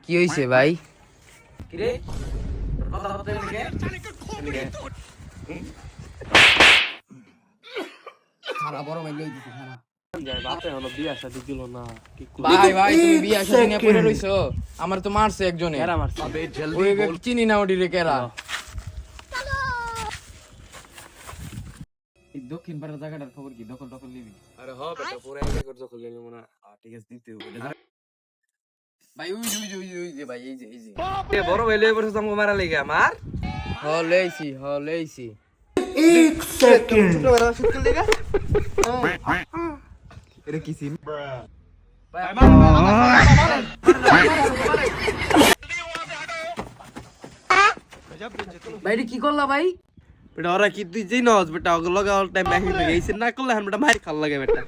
কি হইছে ভাই? কিরে কথা কথা লিখে খারাপ বড় ভাই লইছি খারাপ। বাপে হলো বিয়া শাদি দিল না কি ভাই তুমি বিয়া শাদী নিয়ে পড়ে রইছো। আমার তো মারছে একজনে। কেরা মারছে ওই চিনি না ওডিরে কেরা। এই দক্ষিণ পাড়ার জায়গাটার খবর কি দখল নিবি? আরে হ বেটা পুরো এলাকা করে দখল নিলাম না। ঠিক আছে দিতে ভাই ওই যে ভাই এই যে এ বড় ভাই লই বসে তোমাকে মারা লাগি আমার হ লইছি ছোট বড় শুকল দেখা এটা কি সিন? ভাই কি করলা ভাই? বেটা ওরা কি তুই যেই নজ বেটা ওগুলো লগা অল টাইম ব্যাকিং হয়ে গেছে না করলে হান বেটা মার খাল লাগে বেটা